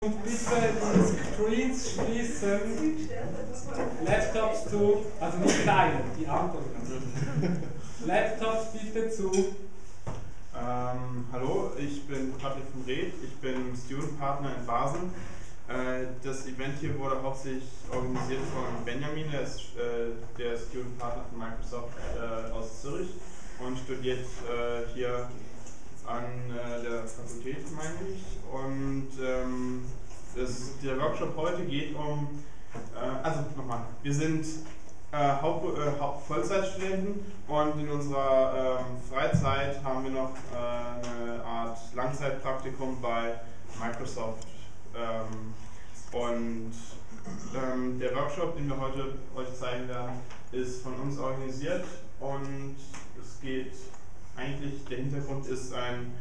Und bitte die Screens schließen, Laptops zu, also nicht kleine, die anderen. Laptops bitte zu. Hallo, ich bin Patrick von Reth, ich bin Student Partner in Basel. Das Event hier wurde hauptsächlich organisiert von Benjamin, der ist der Student Partner von Microsoft aus Zurich und studiert hier an der Fakultät, meine ich. Und der Workshop heute geht um, also nochmal, wir sind Vollzeitstudenten und in unserer Freizeit haben wir noch eine Art Langzeitpraktikum bei Microsoft. Der Workshop, den wir heute euch zeigen werden, ist von uns organisiert und es geht eigentlich, der Hintergrund ist ein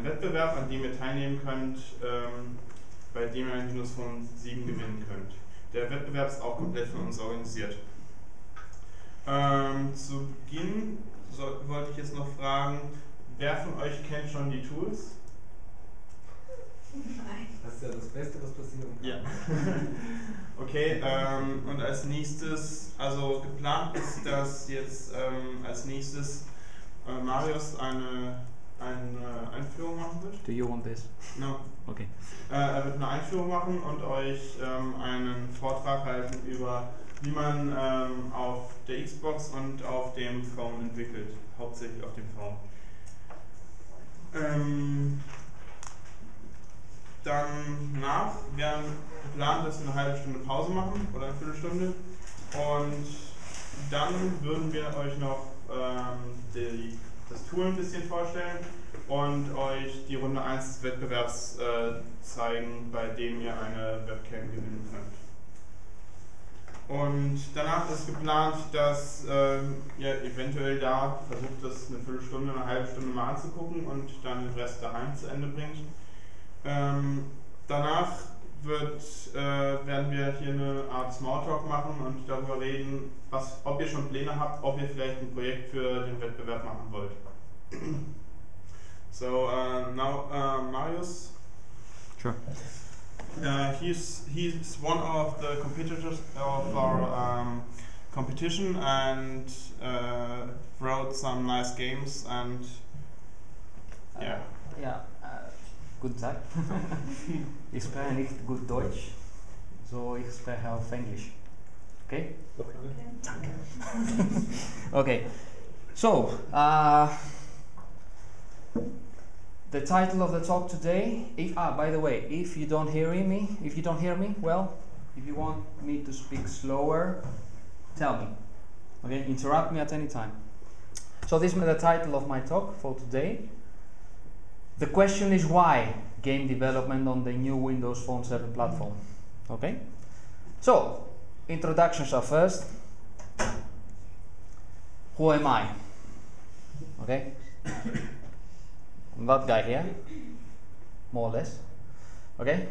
Wettbewerb, an dem ihr teilnehmen könnt, bei dem ihr ein Windows Phone 7 gewinnen könnt. Der Wettbewerb ist auch komplett von uns organisiert. Zu Beginn wollte ich jetzt noch fragen, wer von euch kennt schon die Tools? Nein. Das ist ja das Beste, was passieren kann. Ja. Okay, und als nächstes, also geplant ist, dass jetzt als nächstes Marius eine Einführung machen wird. Do you want this? No. Okay. Er wird eine Einführung machen und euch einen Vortrag halten über, wie man auf der Xbox und auf dem Phone entwickelt, hauptsächlich auf dem Phone. Danach wäre geplant, dass wir eine halbe Stunde Pause machen oder eine Viertelstunde und dann würden wir euch noch das Tool ein bisschen vorstellen und euch die Runde 1 des Wettbewerbs zeigen, bei dem ihr eine Webcam gewinnen könnt. Und danach ist geplant, dass ihr eventuell da versucht, das eine Viertelstunde, eine halbe Stunde mal anzugucken und dann den Rest daheim zu Ende bringt. Danach werden wir hier eine Art Smalltalk machen und darüber reden, ob ihr schon Pläne habt, ob ihr vielleicht ein Projekt für den Wettbewerb machen wollt. So now Marius. Sure. He's one of the competitors of our competition and wrote some nice games and yeah. Guten Tag. Ich spreche nicht gut Deutsch, so ich spreche auf Englisch. Okay? Okay. Okay. So, the title of the talk today. By the way, if you don't hear me, well, if you want me to speak slower, tell me. Okay, interrupt me at any time. So this is the title of my talk for today. The question is why game development on the new Windows Phone 7 platform. Okay? So, introductions are first. Who am I? Okay? I'm that guy here, more or less. Okay?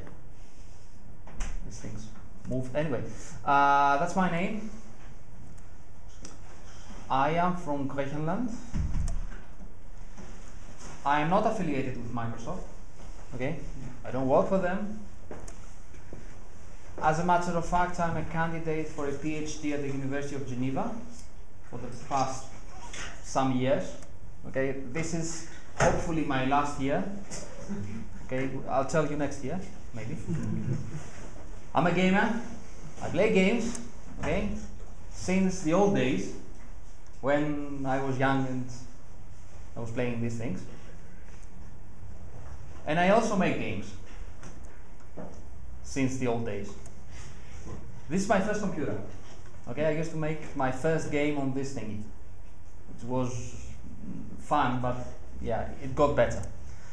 These things move. Anyway, that's my name. I am from Griechenland. I am not affiliated with Microsoft, okay? I don't work for them. As a matter of fact, I'm a candidate for a PhD at the University of Geneva for the past some years, okay? This is hopefully my last year, okay? I'll tell you next year, maybe. I'm a gamer, I play games, okay? Since the old days, when I was young and I was playing these things. And I also make games, since the old days. This is my first computer. Okay, I used to make my first game on this thingy. It was fun, but yeah, it got better.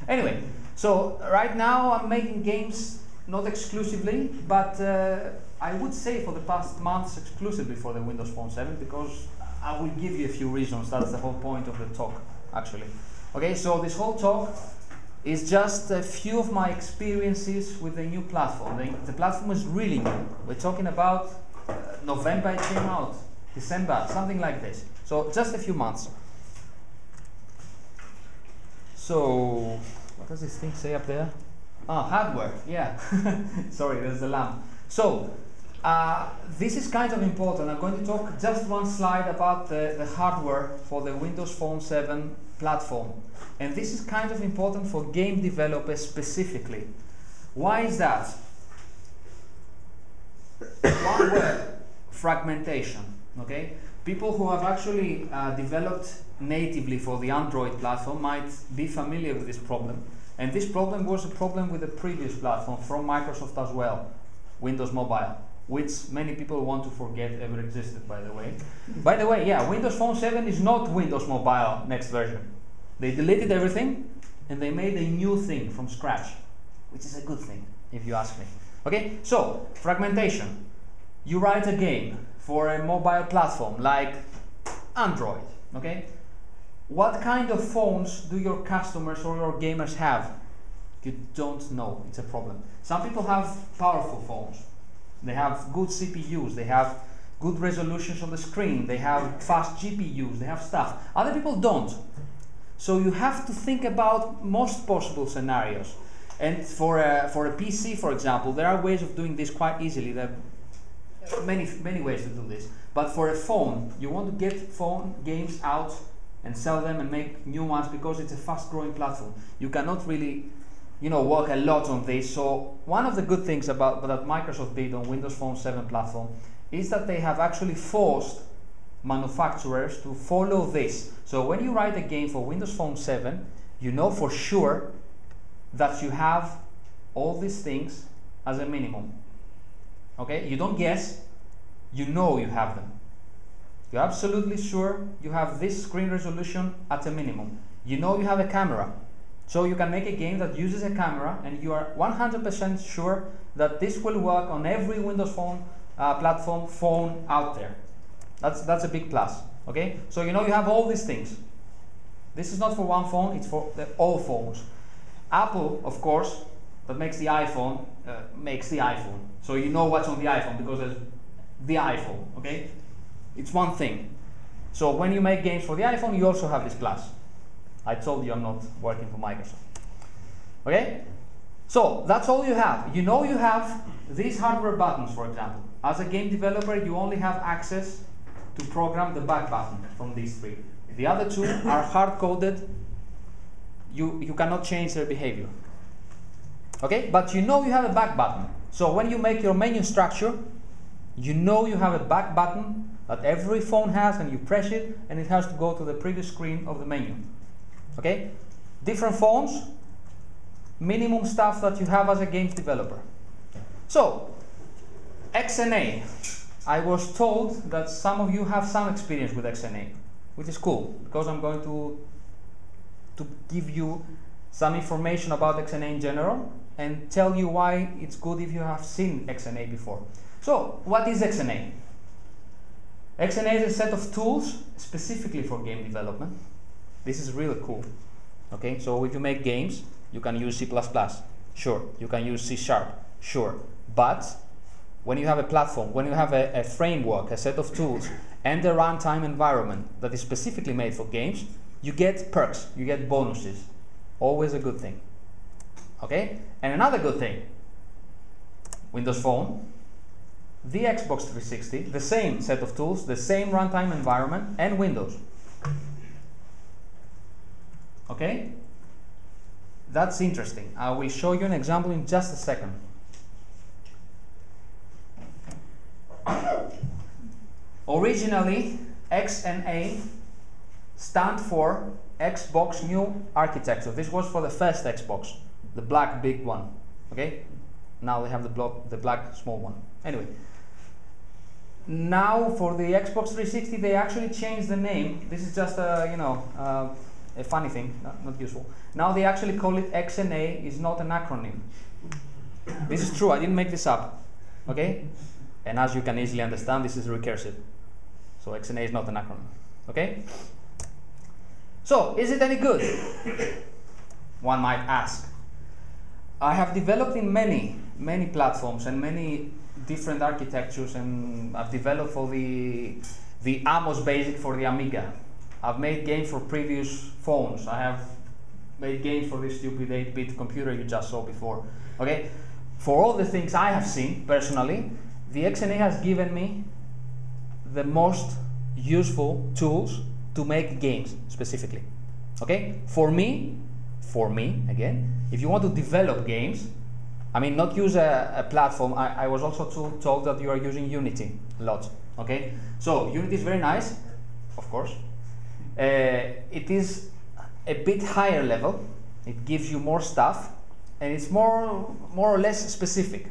Anyway, so right now I'm making games, not exclusively, but I would say for the past months exclusively for the Windows Phone 7, because I will give you a few reasons. That's the whole point of the talk, actually. Okay, so this whole talk is just a few of my experiences with the new platform. The platform is really new. We're talking about November it came out, December, something like this. So just a few months. So, what does this thing say up there? Ah, hardware, yeah. Sorry, there's the lamp. So, this is kind of important. I'm going to talk just one slide about the hardware for the Windows Phone 7 platform. And this is kind of important for game developers specifically. Why is that? One word, fragmentation, okay? People who have actually developed natively for the Android platform might be familiar with this problem. And this problem was a problem with the previous platform from Microsoft as well, Windows Mobile, which many people want to forget ever existed, by the way. By the way, yeah, Windows Phone 7 is not Windows Mobile next version. They deleted everything and they made a new thing from scratch, which is a good thing, if you ask me. Okay, so fragmentation. You write a game for a mobile platform like Android, okay? What kind of phones do your customers or your gamers have? You don't know, it's a problem. Some people have powerful phones. They have good CPUs, they have good resolutions on the screen, they have fast GPUs, they have stuff. Other people don't. So you have to think about most possible scenarios. And for a PC, for example, there are ways of doing this quite easily. There are many ways to do this. But for a phone, you want to get phone games out and sell them and make new ones because it's a fast-growing platform. You cannot really, work a lot on this. So one of the good things that Microsoft did on Windows Phone 7 platform is that they have actually forced manufacturers to follow this. So when you write a game for Windows Phone 7, you know for sure that you have all these things as a minimum. Okay? You don't guess, you know you have them. You're absolutely sure you have this screen resolution at a minimum. You know you have a camera. So you can make a game that uses a camera and you are 100% sure that this will work on every Windows Phone platform phone out there. That's a big plus. Okay? So you know you have all these things. This is not for one phone, it's for all phones. Apple, of course, that makes the iPhone, So you know what's on the iPhone because there's the iPhone, okay? It's one thing. So when you make games for the iPhone, you also have this plus. I told you I'm not working for Microsoft. Okay? So that's all you have. You know you have these hardware buttons, for example. As a game developer, you only have access to program the back button from these three. The other two are hard-coded. You cannot change their behavior. Okay? But you know you have a back button. So when you make your menu structure, you know you have a back button that every phone has, and you press it and it has to go to the previous screen of the menu. Okay? Different phones, minimum stuff that you have as a games developer. So, XNA. I was told that some of you have some experience with XNA, which is cool, because I'm going to give you some information about XNA in general and tell you why it's good if you have seen XNA before. So, what is XNA? XNA is a set of tools specifically for game development. This is really cool. Okay, so if you make games, you can use C++. Sure. You can use C#. Sure. But when you have a platform, when you have a framework, a set of tools, and a runtime environment that is specifically made for games, you get perks, you get bonuses. Always a good thing. Okay? And another good thing, Windows Phone, the Xbox 360, the same set of tools, the same runtime environment, and Windows. Okay? That's interesting. I will show you an example in just a second. Originally, XNA stand for Xbox New Architecture. This was for the first Xbox, the black big one. Okay? Now they have the black small one. Anyway. Now for the Xbox 360 they actually changed the name. This is just a funny thing, not useful. Now they actually call it XNA. Is not an acronym. This is true, I didn't make this up. Okay? And as you can easily understand, this is recursive. So XNA is not an acronym. Okay? So, is it any good? One might ask. I have developed in many platforms and many different architectures, and I've developed for the Amos Basic for the Amiga. I've made games for previous phones. I have made games for this stupid 8-bit computer you just saw before. Okay, for all the things I have seen personally, the XNA has given me the most useful tools to make games specifically. Okay, for me again, if you want to develop games, I mean, not use a platform. I was also told that you are using Unity a lot. Okay, so Unity is very nice, of course. It is a bit higher level. It gives you more stuff, and it's more or less specific.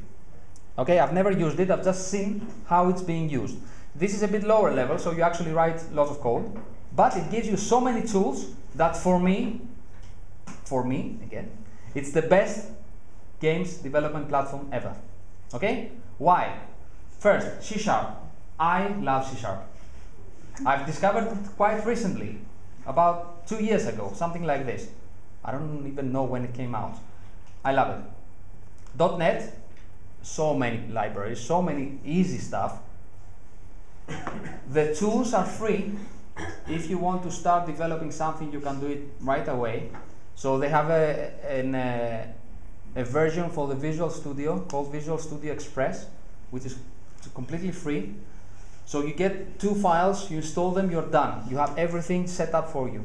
Okay, I've never used it. I've just seen how it's being used. This is a bit lower level, so you actually write lots of code, but it gives you so many tools that for me again, it's the best games development platform ever. Okay? Why? First, C#. I love C#. I've discovered it quite recently, about 2 years ago, something like this. I don't even know when it came out. I love it. .NET, so many libraries, so many easy stuff. The tools are free. If you want to start developing something, you can do it right away. So they have a version for the Visual Studio called Visual Studio Express, which is completely free. So you get 2 files, you install them, you're done. You have everything set up for you.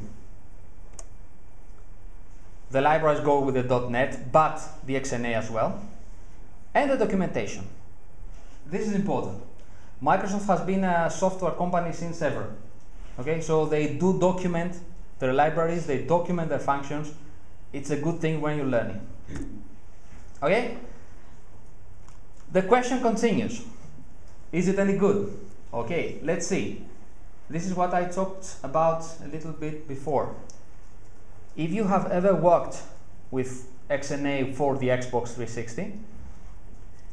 The libraries go with the .NET, but the XNA as well. And the documentation. This is important. Microsoft has been a software company since ever. Okay, so they do document their libraries, they document their functions. It's a good thing when you're learning. Okay? The question continues. Is it any good? Okay, let's see. This is what I talked about a little bit before. If you have ever worked with XNA for the Xbox 360,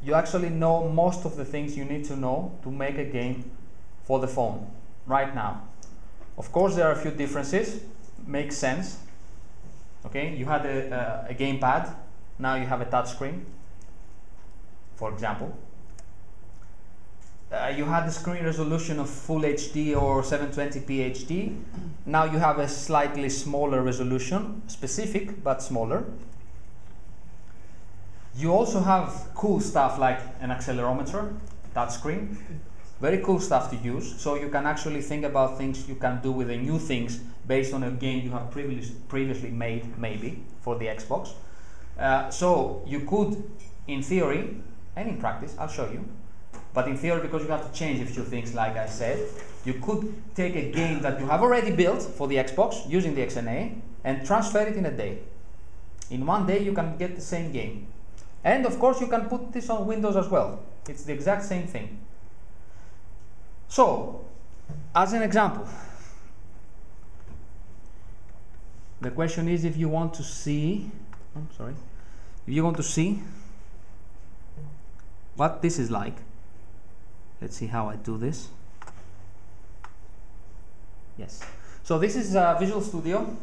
you actually know most of the things you need to know to make a game for the phone right now. Of course, there are a few differences. Makes sense. Okay, you had a gamepad, now you have a touch screen, for example. You had the screen resolution of Full HD or 720p HD. Now you have a slightly smaller resolution, specific but smaller. You also have cool stuff like an accelerometer, touchscreen. Very cool stuff to use, so you can actually think about things you can do with the new things based on a game you have previously made, maybe, for the Xbox. So you could, in theory, and in practice, I'll show you, but in theory, because you have to change a few things, like I said, you could take a game that you have already built for the Xbox using the XNA and transfer it in a day. In 1 day, you can get the same game. And of course, you can put this on Windows as well. It's the exact same thing. So, as an example, the question is if you want to see, if you want to see what this is like. Let's see how I do this. Yes. So this is Visual Studio.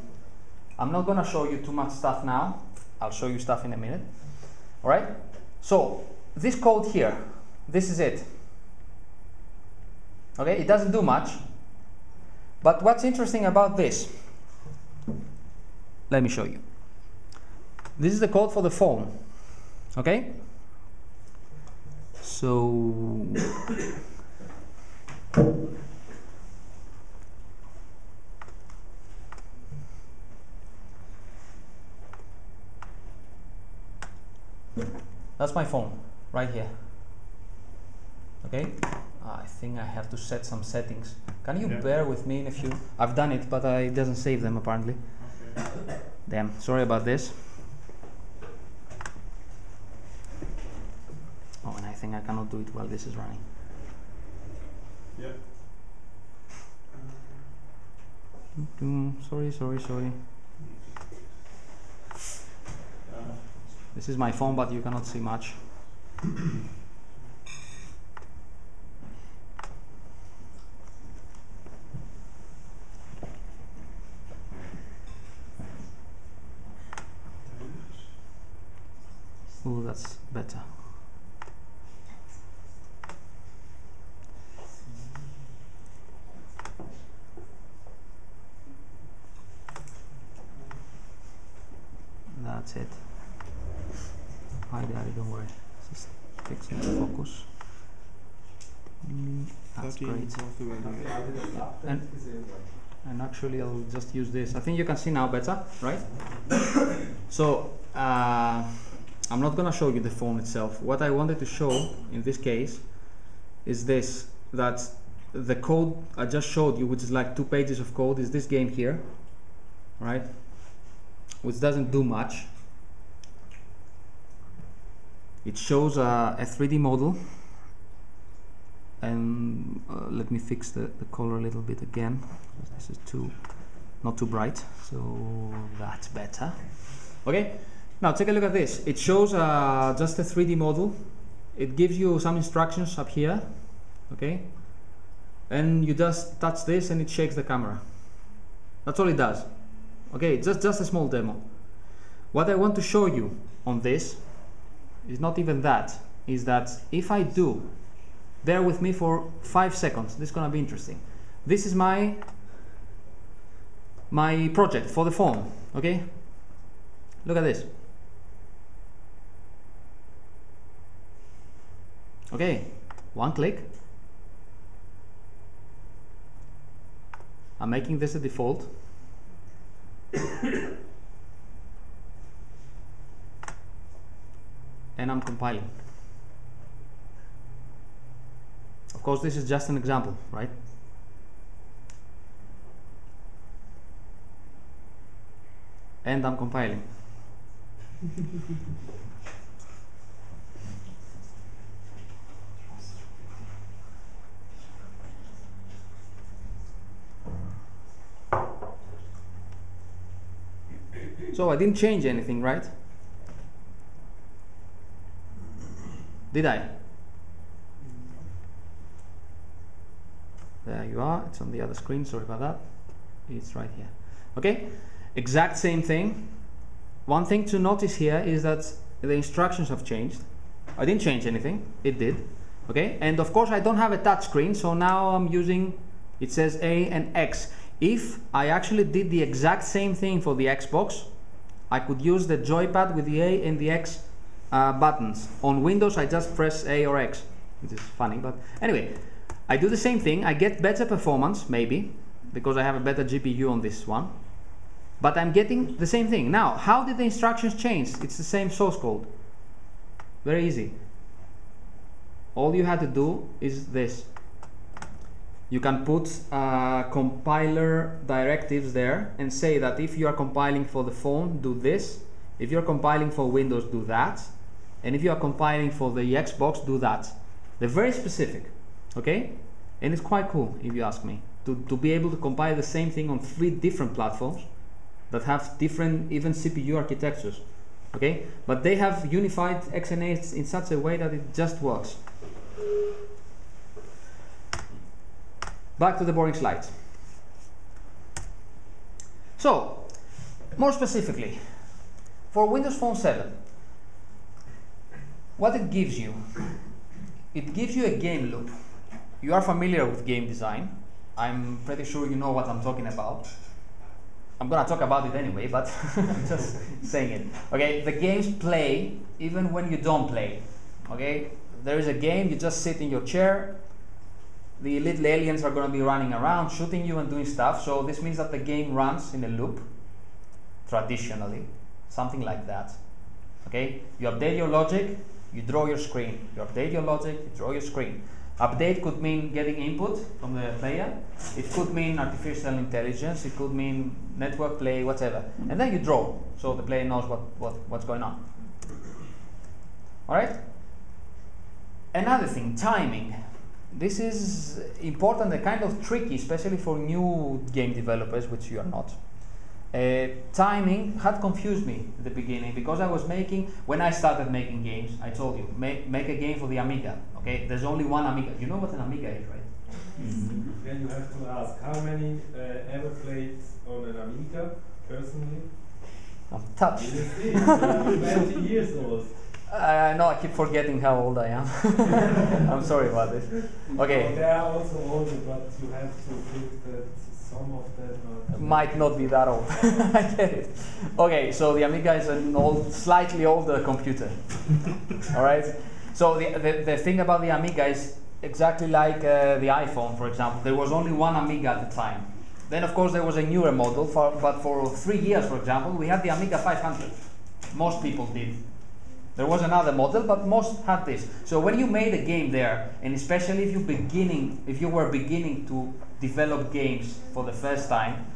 I'm not going to show you too much stuff now. I'll show you stuff in a minute. All right? So, this code here, this is it. Okay, it doesn't do much, but what's interesting about this, let me show you. This is the code for the phone. Okay, so that's my phone right here. Okay, I think I have to set some settings. Can you bear with me in a few? I've done it, but it doesn't save them apparently. Okay. Damn, sorry about this. Oh, and I think I cannot do it while this is running. Yeah. Sorry. This is my phone, but you cannot see much. Oh, that's better. fixing the focus. That's great. And actually I'll just use this. I think you can see now better, right? So I'm not gonna show you the phone itself. What I wanted to show in this case is this, that the code I just showed you, which is like 2 pages of code, is this game here, right? Which doesn't do much. It shows a 3D model, and let me fix the color a little bit again. This is not too bright, so that's better. Okay, now take a look at this. It shows just a 3D model. It gives you some instructions up here, okay? And you just touch this and it shakes the camera. That's all it does. Okay, just a small demo. What I want to show you on this is not even that, is that if I do, bear with me for 5 seconds, this is gonna be interesting. This is my project for the phone, okay? Look at this. Okay, 1 click. I'm making this a default. And I'm compiling. Of course, this is just an example, right? And I'm compiling. So I didn't change anything, right? Did I? There you are. It's on the other screen. Sorry about that. It's right here. Okay? Exact same thing. One thing to notice here is that the instructions have changed. I didn't change anything. It did. Okay? And of course, I don't have a touch screen, so now I'm using, it says A and X. If I actually did the exact same thing for the Xbox, I could use the joypad with the A and the X buttons. On Windows, I just press A or X, which is funny, but anyway, I do the same thing. I get better performance, maybe, because I have a better GPU on this one, but I'm getting the same thing. Now, how did the instructions change? It's the same source code. Very easy. All you had to do is this. You can put compiler directives there and say that if you are compiling for the phone, do this. If you're compiling for Windows, do that. And if you are compiling for the Xbox, do that. They're very specific, okay? And it's quite cool, if you ask me, to be able to compile the same thing on 3 different platforms that have different, even CPU architectures, okay? But they have unified XNA in such a way that it just works. Back to the boring slides. So, more specifically, for Windows Phone 7, what it gives you a game loop. You are familiar with game design. I'm pretty sure you know what I'm talking about. I'm gonna talk about it anyway, but I'm just saying it. Okay, the games play even when you don't play. Okay, there is a game, you just sit in your chair, the little aliens are going to be running around, shooting you and doing stuff. So this means that the game runs in a loop, traditionally, something like that. Okay, you update your logic, you draw your screen. You update your logic, you draw your screen. Update could mean getting input from the player. It could mean artificial intelligence. It could mean network play, whatever. And then you draw, so the player knows what's going on. All right? Another thing, timing. This is important and kind of tricky, especially for new game developers, which you are not. Timing had confused me at the beginning because I was making, when I started making games, I told you, make a game for the Amiga. Okay, there's only one Amiga. You know what an Amiga is, right? Then you have to ask, how many ever played on an Amiga personally? I'm touched. It is 20 years old. No, I keep forgetting how old I am. I'm sorry about this. Okay. Well, they are also older, but you have to think that some of them might not be that old. I get it. Okay, so the Amiga is an old, slightly older computer. All right. So the thing about the Amiga is exactly like the iPhone, for example. There was only one Amiga at the time. Then, of course, there was a newer model, but for 3 years, for example, we had the Amiga 500. Most people did. There was another model, but most had this. So when you made a game there, and especially if you were beginning to develop games for the first time,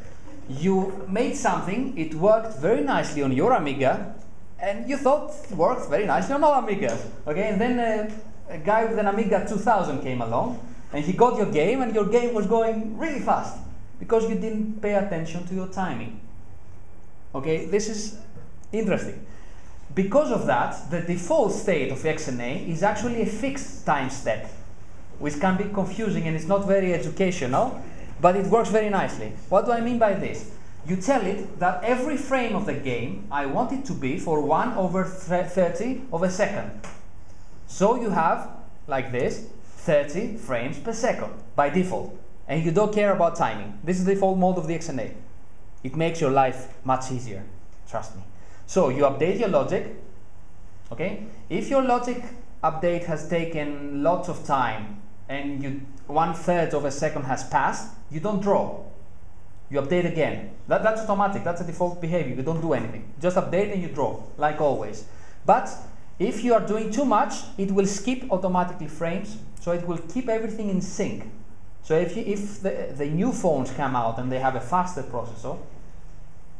you made something, it worked very nicely on your Amiga, and you thought it worked very nicely on all Amigas. Okay, and then a guy with an Amiga 2000 came along, and he got your game, and your game was going really fast because you didn't pay attention to your timing. Okay, this is interesting. Because of that, the default state of XNA is actually a fixed time step, which can be confusing and it's not very educational, but it works very nicely. What do I mean by this? You tell it that every frame of the game, I want it to be for 1/30 of a second. So you have, like this, 30 frames per second by default. And you don't care about timing. This is the default mode of the XNA. It makes your life much easier, trust me. So you update your logic, okay? If your logic update has taken lots of time and 1/3 of a second has passed, you don't draw. You update again. That's automatic, that's a default behavior. You don't do anything. Just update and you draw, like always. But if you are doing too much, it will skip automatically frames, so it will keep everything in sync. So if the new phones come out and they have a faster processor,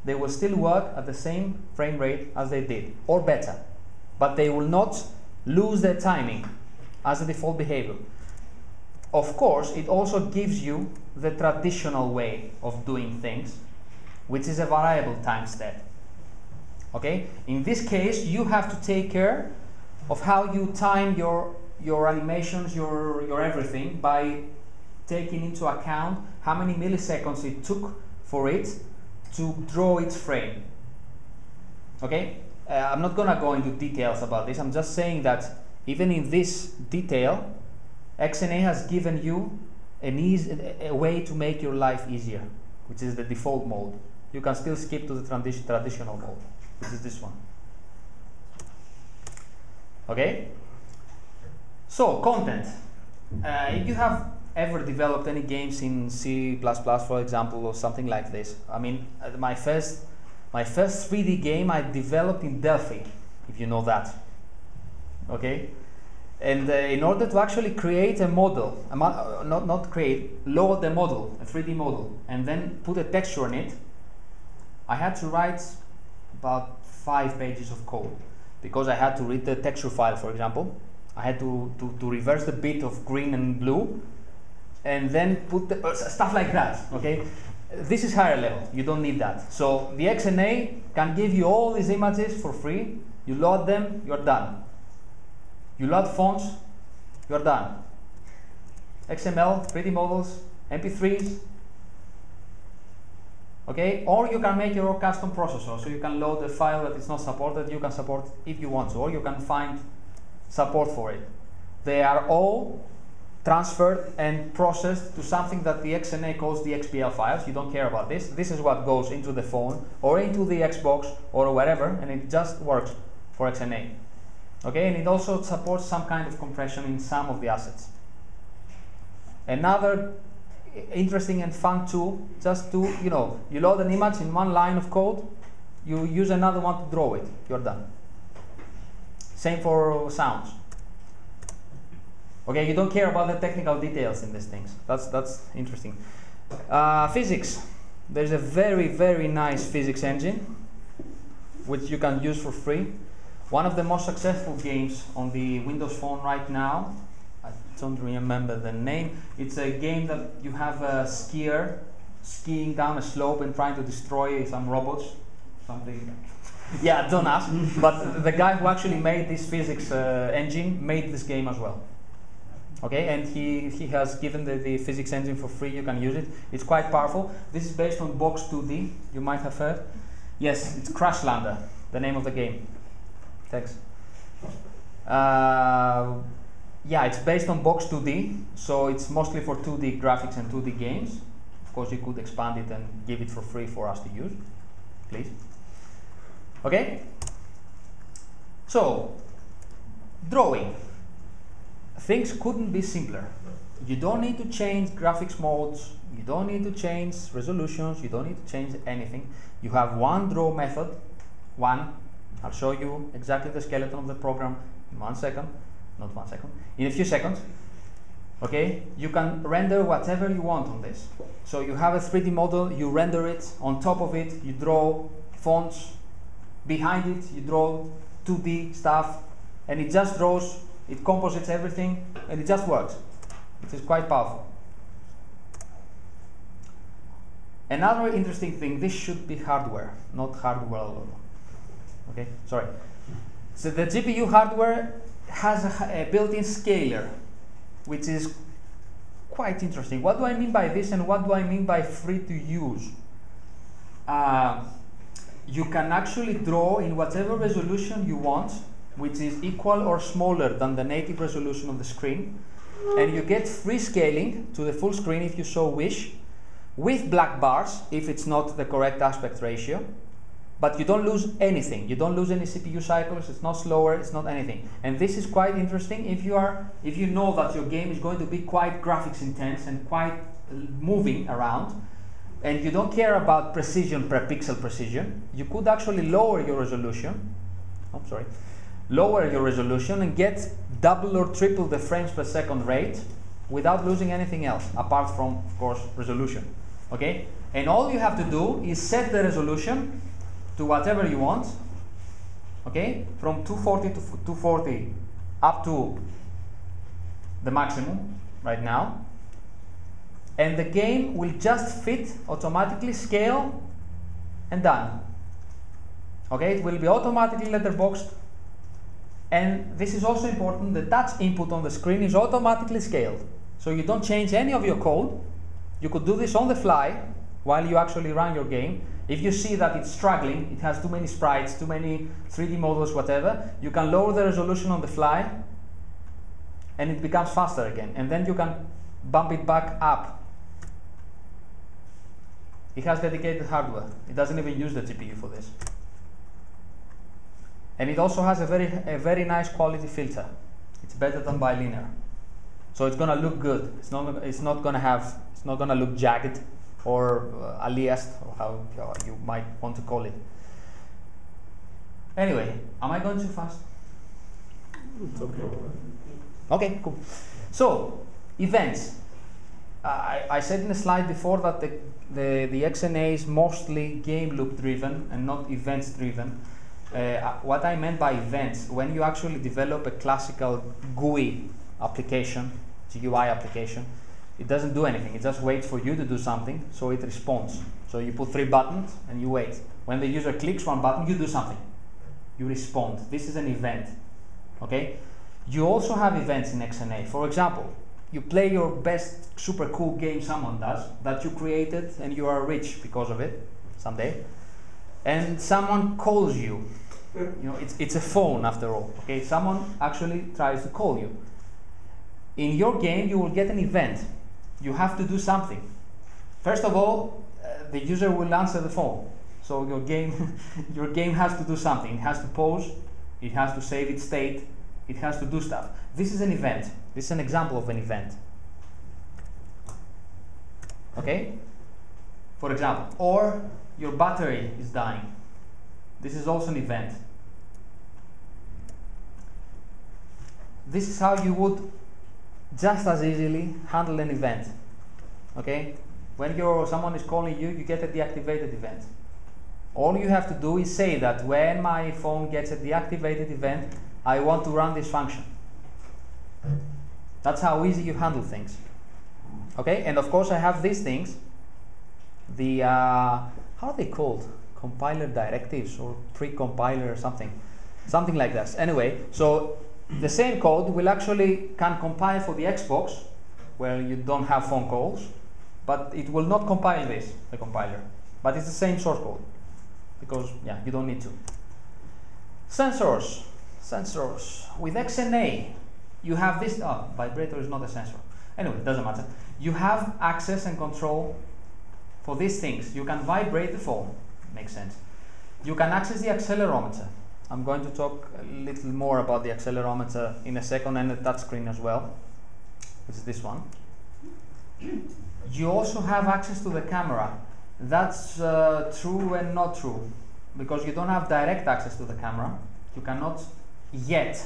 they will still work at the same frame rate as they did, or better. But they will not lose their timing as a default behavior. Of course, it also gives you the traditional way of doing things, which is a variable time step. Okay? In this case, you have to take care of how you time your animations, your everything, by taking into account how many milliseconds it took for it to draw its frame. Okay? I'm not gonna go into details about this. I'm just saying that even in this detail, XNA has given you a way to make your life easier, which is the default mode. You can still skip to the traditional mode, which is this one. Okay? So, content. If you have ever developed any games in C++, for example, or something like this, I mean, my first 3D game I developed in Delphi, if you know that. Okay? And in order to actually create a model, load a model, a 3D model, and then put a texture on it, I had to write about 5 pages of code, because I had to read the texture file, for example. I had to reverse the bit of green and blue, and then put stuff like that, okay? This is higher level, you don't need that. So the XNA can give you all these images for free, you load them, you're done. You load fonts, you're done. XML, 3D models, MP3s, okay? Or you can make your own custom processor, so you can load a file that is not supported, you can support if you want to, or you can find support for it. They are all transferred and processed to something that the XNA calls the XPL files. You don't care about this. This is what goes into the phone or into the Xbox or wherever, and it just works for XNA. Okay, and it also supports some kind of compression in some of the assets. Another interesting and fun tool, just to, you load an image in one line of code, you use another one to draw it, you're done. Same for sounds. Okay, you don't care about the technical details in these things. That's interesting. Physics. There's a very, very nice physics engine which you can use for free. One of the most successful games on the Windows Phone right now, I don't remember the name. It's a game that you have a skier skiing down a slope and trying to destroy some robots, something. Yeah, don't ask. But the guy who actually made this physics engine made this game as well. Okay, and he has given the physics engine for free. You can use it. It's quite powerful. This is based on Box 2D. You might have heard. Yes, it's Crashlander, the name of the game. Thanks. Yeah, it's based on Box 2D, so it's mostly for 2D graphics and 2D games. Of course, you could expand it and give it for free for us to use, please. Okay? So, drawing. things couldn't be simpler. You don't need to change graphics modes, you don't need to change resolutions, you don't need to change anything. You have one draw method, I'll show you exactly the skeleton of the program in 1 second, not 1 second, in a few seconds. Okay, you can render whatever you want on this. So you have a 3D model, you render it, on top of it you draw fonts, behind it you draw 2D stuff, and it just draws, it composites everything, and it just works. It is quite powerful. Another interesting thing, this should be hardware, not hardware. Okay, sorry. So the GPU hardware has a built-in scaler, which is quite interesting. What do I mean by this, and what do I mean by free to use? You can actually draw in whatever resolution you want, which is equal or smaller than the native resolution of the screen, and you get free scaling to the full screen if you so wish, with black bars if it's not the correct aspect ratio, but you don't lose anything. You don't lose any CPU cycles, it's not slower, it's not anything. And this is quite interesting if you know that your game is going to be quite graphics intense and quite moving around, and you don't care about precision per pixel precision. You could actually lower your resolution. Lower your resolution and get double or triple the frames per second rate without losing anything else, apart from, of course, resolution. Okay? And all you have to do is set the resolution to whatever you want, okay? From 240 to 240 up to the maximum right now. And the game will just fit, automatically scale, and done. Okay? It will be automatically letterboxed. And this is also important, the touch input on the screen is automatically scaled. So you don't change any of your code. You could do this on the fly while you actually run your game. If you see that it's struggling, it has too many sprites, too many 3D models, whatever, you can lower the resolution on the fly and it becomes faster again. And then you can bump it back up. It has dedicated hardware. It doesn't even use the GPU for this. And it also has a very nice quality filter. It's better than bilinear. So it's gonna look good. It's not gonna look jagged or aliased, or how you might want to call it. Anyway, am I going too fast? It's okay. Okay, cool. So, events. I said in the slide before that the XNA is mostly game loop driven and not events driven. What I meant by events, when you actually develop a classical GUI application, GUI application, it doesn't do anything. It just waits for you to do something, so it responds. So you put 3 buttons and you wait. When the user clicks one button, you do something. You respond. This is an event. Okay? You also have events in XNA. For example, you play your best super cool game someone does, that you created and you are rich because of it someday, and someone calls you. You know, it's a phone after all. Okay? Someone actually tries to call you. In your game, you will get an event. You have to do something. First of all, the user will answer the phone. So your game has to do something. It has to pause, it has to save its state, it has to do stuff. This is an event. This is an example of an event. Okay? For example, or your battery is dying. This is also an event. This is how you would just as easily handle an event. Okay? When someone is calling you, you get a deactivated event. All you have to do is say that when my phone gets a deactivated event, I want to run this function. That's how easy you handle things. Okay? And of course I have these things. The, how are they called? Compiler directives or pre-compiler or something. Something like that. Anyway, so the same code can compile for the Xbox, where you don't have phone calls, but it will not compile this, the compiler. But it's the same source code, because yeah, you don't need to. Sensors. With XNA, you have this. Oh, vibrator is not a sensor. Anyway, it doesn't matter. You have access and control for these things. You can vibrate the phone. Makes sense. You can access the accelerometer. I'm going to talk a little more about the accelerometer in a second, and the touchscreen as well, which is this one. You also have access to the camera. That's true and not true, because you don't have direct access to the camera. You cannot yet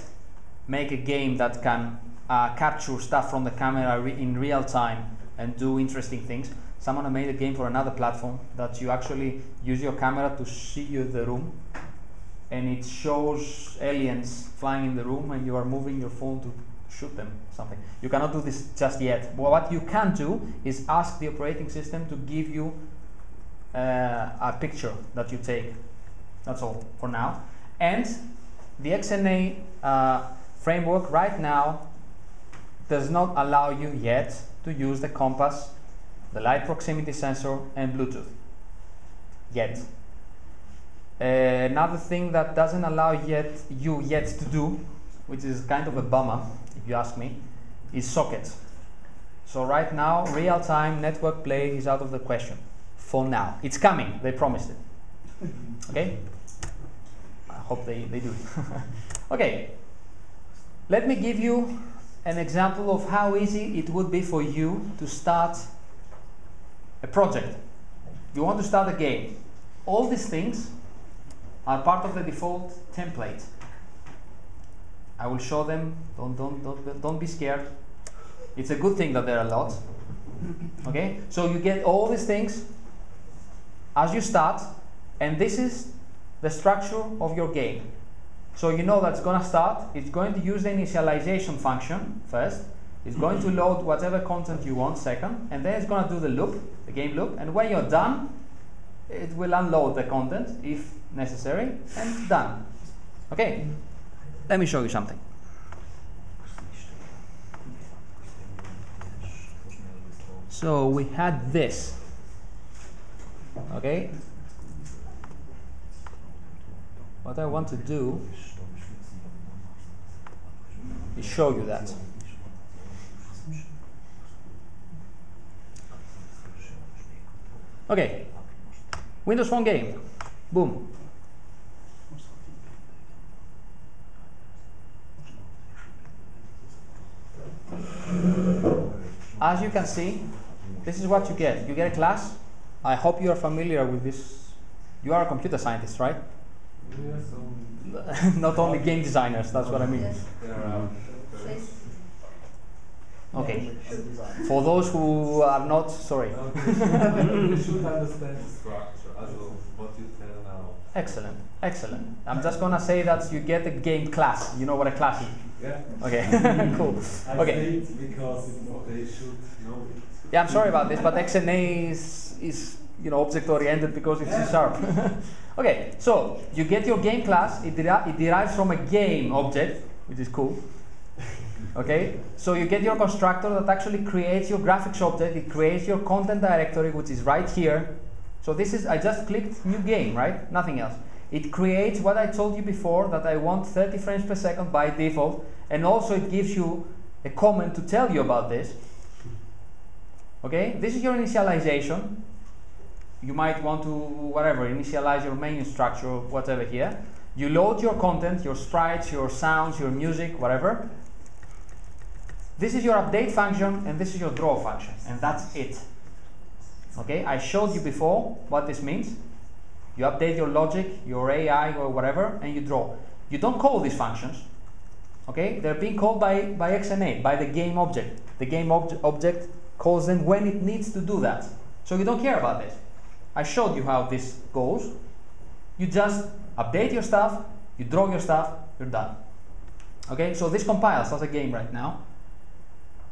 make a game that can capture stuff from the camera in real time and do interesting things. Someone made a game for another platform that you actually use your camera to see the room, and it shows aliens flying in the room, and you are moving your phone to shoot them, something. You cannot do this just yet. Well, what you can do is ask the operating system to give you a picture that you take. That's all for now. And the XNA framework right now does not allow you yet to use the compass, the light proximity sensor, and Bluetooth. Yet. Another thing that doesn't allow you yet to do, which is kind of a bummer, if you ask me, is sockets. So right now, real-time network play is out of the question. For now. It's coming, they promised it. Okay? I hope they do. Okay. Let me give you an example of how easy it would be for you to start a project. You want to start a game. All these things are part of the default template. I will show them. Don't be scared. It's a good thing that there are lots. Okay? So you get all these things as you start, and this is the structure of your game. So you know that's going to start. It's going to use the initialization function first. It's going to load whatever content you want second, and then it's going to do the loop, the game loop, and when you're done, it will unload the content if necessary, and done. Okay, let me show you something. So we had this. Okay. What I want to do is show you that. Okay, Windows Phone game, boom. As you can see, this is what you get. You get a class. I hope you are familiar with this. You are a computer scientist, right? Yes. Not only game designers, that's what I mean. Yes. Okay. For those who are not, sorry. You should understand the structure, also what you tell now. Excellent, excellent. I'm just gonna say that you get a game class. You know what a class is? Yeah. Okay, cool. I Okay. say it because they should know it. Yeah, I'm sorry about this, but XNA is object oriented because it's C#. Okay, so you get your game class. It derives from a game object, which is cool. Okay, so you get your constructor that actually creates your graphics object. It creates your content directory, which is right here. So this is, I just clicked new game, right? Nothing else. It creates what I told you before, that I want 30 frames per second by default, and also it gives you a comment to tell you about this. Okay, this is your initialization. You might want to, whatever, initialize your menu structure or whatever here. You load your content, your sprites, your sounds, your music, whatever. This is your update function, and this is your draw function, and that's it. Okay, I showed you before what this means. You update your logic, your AI, or whatever, and you draw. You don't call these functions. Okay, they're being called by XNA, by the game object. The game object calls them when it needs to do that. So you don't care about this. I showed you how this goes. You just update your stuff, you draw your stuff, you're done. Okay, so this compiles as a game right now.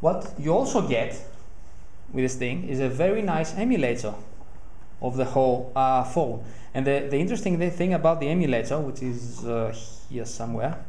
What you also get with this thing is a very nice emulator of the whole phone. And the interesting thing about the emulator, which is here somewhere,